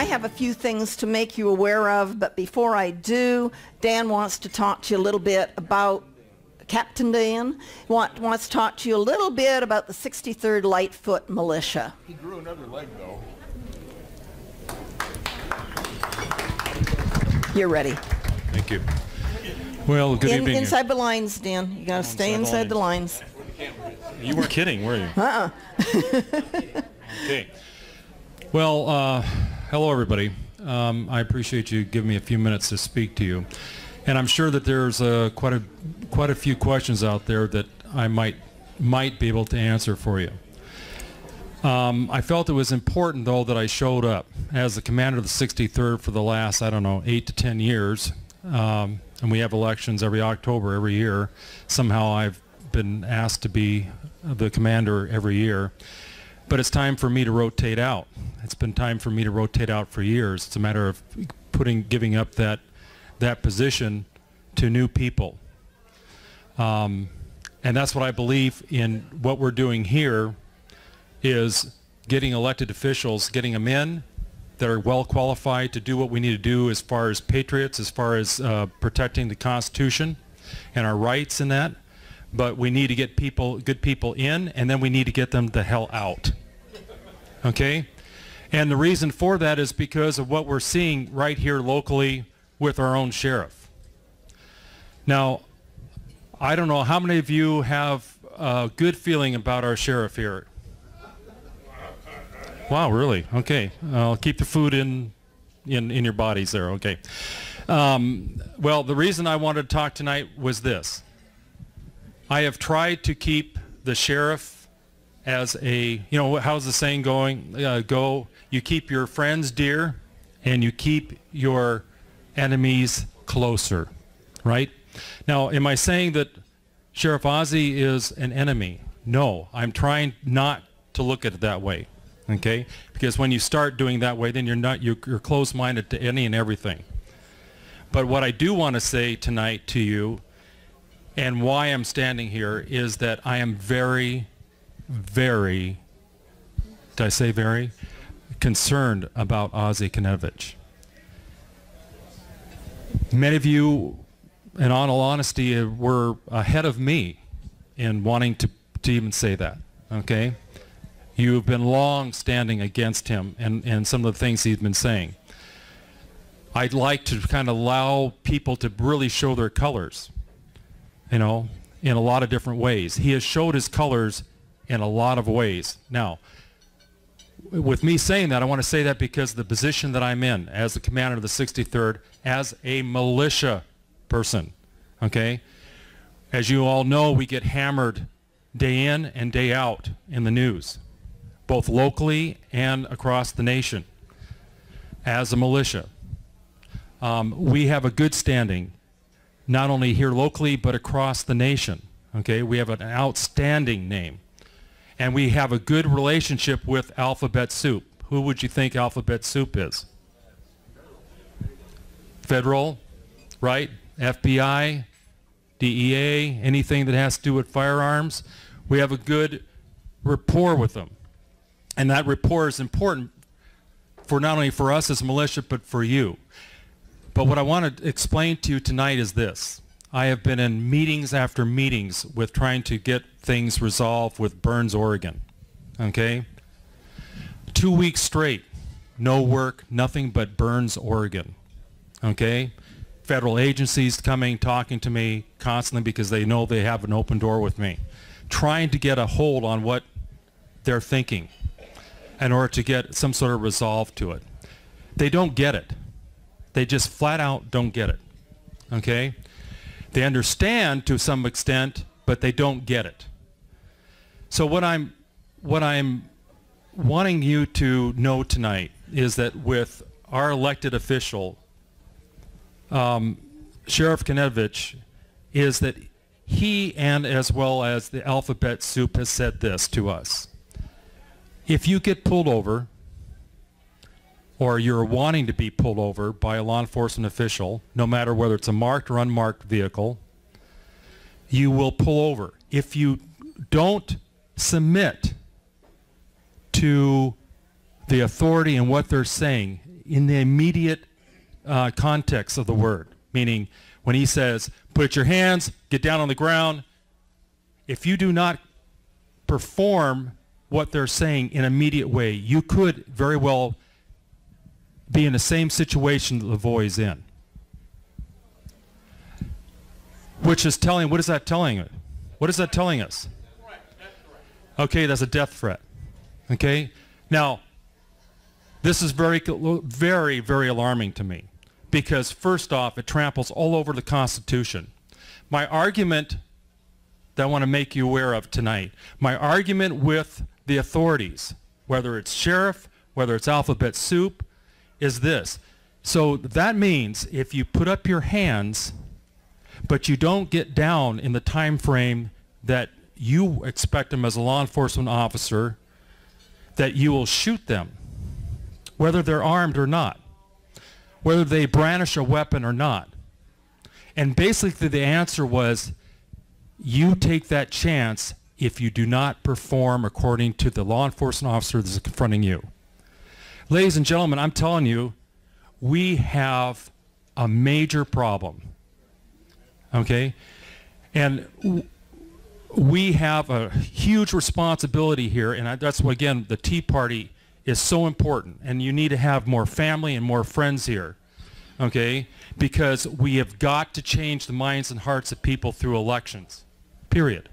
I have a few things to make you aware of, but before I do, Dan wants to talk to you a little bit about, Captain Dan wants to talk to you a little bit about the 63rd Lightfoot Militia. He grew another leg, though. You're ready. Thank you. Well, good evening. Inside the lines, Dan. You gotta stay inside the lines. You weren't kidding, were you? Okay. Well, hello everybody. I appreciate you giving me a few minutes to speak to you, and I'm sure that there's quite a few questions out there that I might be able to answer for you. I felt it was important, though, that I showed up as the commander of the 63rd for the last, I don't know, 8 to 10 years. And we have elections every October, every year. Somehow I've been asked to be the commander every year. But it's time for me to rotate out. It's been time for me to rotate out for years. It's a matter of giving up that position to new people. And that's what I believe in. What we're doing here is getting elected officials, getting them in that are well qualified to do what we need to do as far as patriots, as far as protecting the Constitution and our rights in that. But we need to get good people in, and then we need to get them the hell out. Okay? And the reason for that is because of what we're seeing right here locally with our own sheriff. Now, I don't know how many of you have a good feeling about our sheriff here. Wow, really? Okay. I'll keep the food in your bodies there. Okay. Well, the reason I wanted to talk tonight was this. I have tried to keep the sheriff as a, you know, how's the saying going? You keep your friends dear and you keep your enemies closer, right? Now, am I saying that Sheriff Ozzie is an enemy? No, I'm trying not to look at it that way. Okay, because when you start doing that way, then you're closed-minded to any and everything. But what I do want to say tonight to you, and why I'm standing here, is that I am very, very, did I say very, concerned about Ozzie Konevich. Many of you, in all honesty, were ahead of me in wanting to even say that. Okay. You've been long standing against him and some of the things he's been saying. I'd like to kind of allow people to really show their colors, you know, in a lot of different ways. He has showed his colors in a lot of ways. Now, with me saying that, I want to say that because of the position that I'm in as the commander of the 63rd, as a militia person, okay? As you all know, we get hammered day in and day out in the news, both locally and across the nation, as a militia. We have a good standing, not only here locally, but across the nation. Okay, we have an outstanding name. And we have a good relationship with Alphabet Soup. Who would you think Alphabet Soup is? Federal, right? FBI, DEA, anything that has to do with firearms. We have a good rapport with them. And that rapport is important for not only for us as militia, but for you. But what I want to explain to you tonight is this. I have been in meetings after meetings with trying to get things resolved with Burns, Oregon. Okay? 2 weeks straight, no work, nothing but Burns, Oregon. Okay? Federal agencies coming, talking to me constantly because they know they have an open door with me, trying to get a hold on what they're thinking in order to get some sort of resolve to it. They don't get it. They just flat out don't get it. Okay? They understand to some extent, but they don't get it. So what I'm wanting you to know tonight is that with our elected official, Sheriff Konevich, is that he, and as well as the Alphabet Soup, has said this to us. If you get pulled over, or you're wanting to be pulled over by a law enforcement official, no matter whether it's a marked or unmarked vehicle, you will pull over. If you don't submit to the authority and what they're saying, in the immediate context of the word, meaning when he says, put your hands, get down on the ground, if you do not perform what they're saying in an immediate way, you could very well be in the same situation that Lavoie is in. Which is telling, what is that telling us? What is that telling us? Okay, that's a death threat. Okay? Now, this is very, very, very alarming to me because, first off, it tramples all over the Constitution. My argument that I want to make you aware of tonight, my argument with the authorities, whether it's sheriff, whether it's alphabet soup, is this. So that means if you put up your hands, but you don't get down in the time frame that you expect them as a law enforcement officer, that you will shoot them, whether they're armed or not, whether they brandish a weapon or not. And basically the answer was, you take that chance if you do not perform according to the law enforcement officer that's confronting you. Ladies and gentlemen, I'm telling you, we have a major problem. Okay? And we have a huge responsibility here, and that's why, again, the Tea Party is so important, and you need to have more family and more friends here, okay? Because we have got to change the minds and hearts of people through elections, period.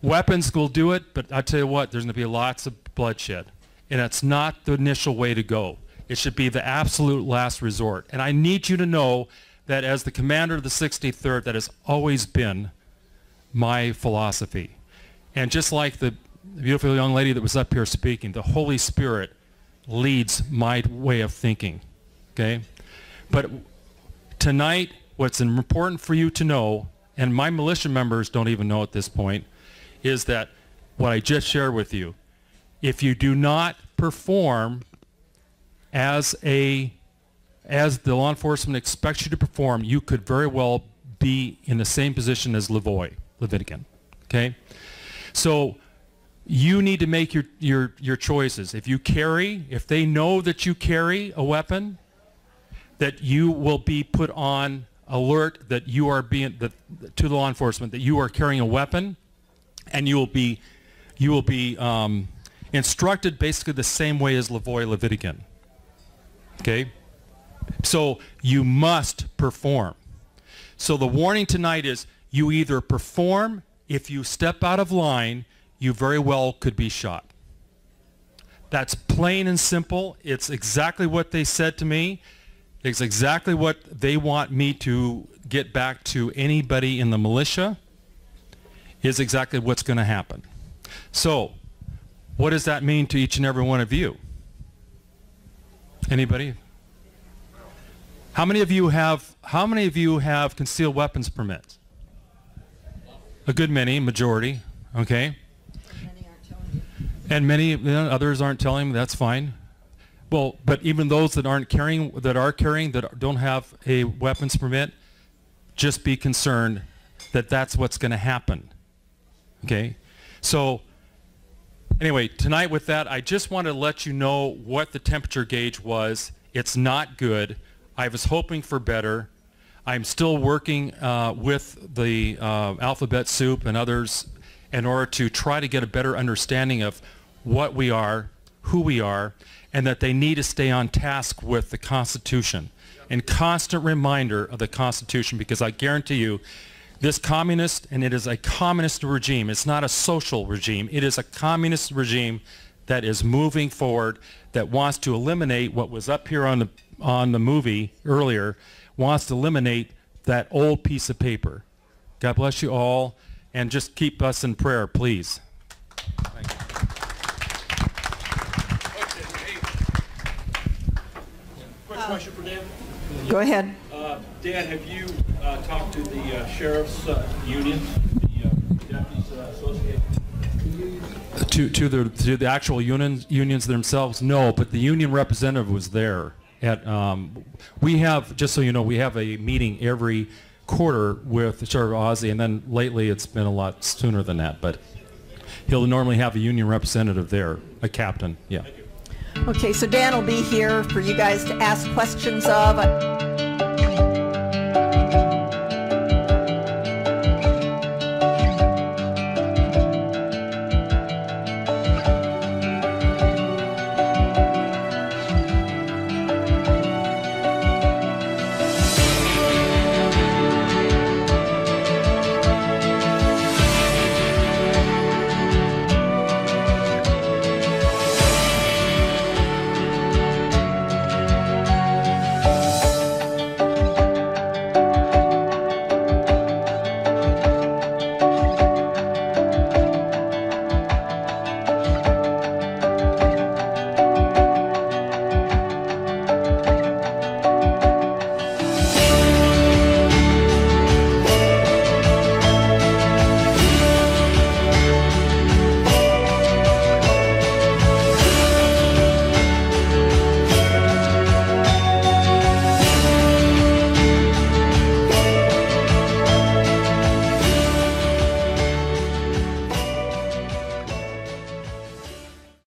Weapons will do it, but I tell you what, there's going to be lots of bloodshed, and it's not the initial way to go. It should be the absolute last resort, and I need you to know that as the commander of the 63rd, that has always been my philosophy. And just like the beautiful young lady that was up here speaking, the Holy Spirit leads my way of thinking, okay? But tonight, what's important for you to know, and my militia members don't even know at this point, is that what I just shared with you, if you do not perform as the law enforcement expects you to perform, you could very well be in the same position as Lavoie, okay? So you need to make your choices. If you carry, if they know that you carry a weapon, that you will be put on alert that you are being, to the law enforcement, that you are carrying a weapon, and you will be instructed basically the same way as Lavoie Levitican, okay? So you must perform. So the warning tonight is you either perform, if you step out of line, you very well could be shot. That's plain and simple. It's exactly what they said to me. It's exactly what they want me to get back to anybody in the militia, is exactly what's going to happen. So what does that mean to each and every one of you? Anybody? How many of you have concealed weapons permits? A good many, majority, okay? Many aren't telling you. And many others aren't telling me, that's fine. Well, but even those that aren't carrying, that don't have a weapons permit, just be concerned that that's what's going to happen. Okay? So anyway, tonight with that, I just wanted to let you know what the temperature gauge was. It's not good. I was hoping for better. I'm still working with the Alphabet Soup and others in order to try to get a better understanding of what we are, who we are, and that they need to stay on task with the Constitution and constant reminder of the Constitution, because I guarantee you this communist, and it is a communist regime, it's not a social regime, it is a communist regime that is moving forward, that wants to eliminate what was up here on the movie earlier, wants to eliminate that old piece of paper. God bless you all, and just keep us in prayer, please. Thank you. Quick question for Dan. Go ahead. Dan, have you talked to the sheriff's union, the deputies association? To the actual unions themselves, no, but the union representative was there. We have, just so you know, we have a meeting every quarter with Sheriff Ozzie, and then lately it's been a lot sooner than that, but he'll normally have a union representative there, a captain, yeah. Okay, so Dan will be here for you guys to ask questions of.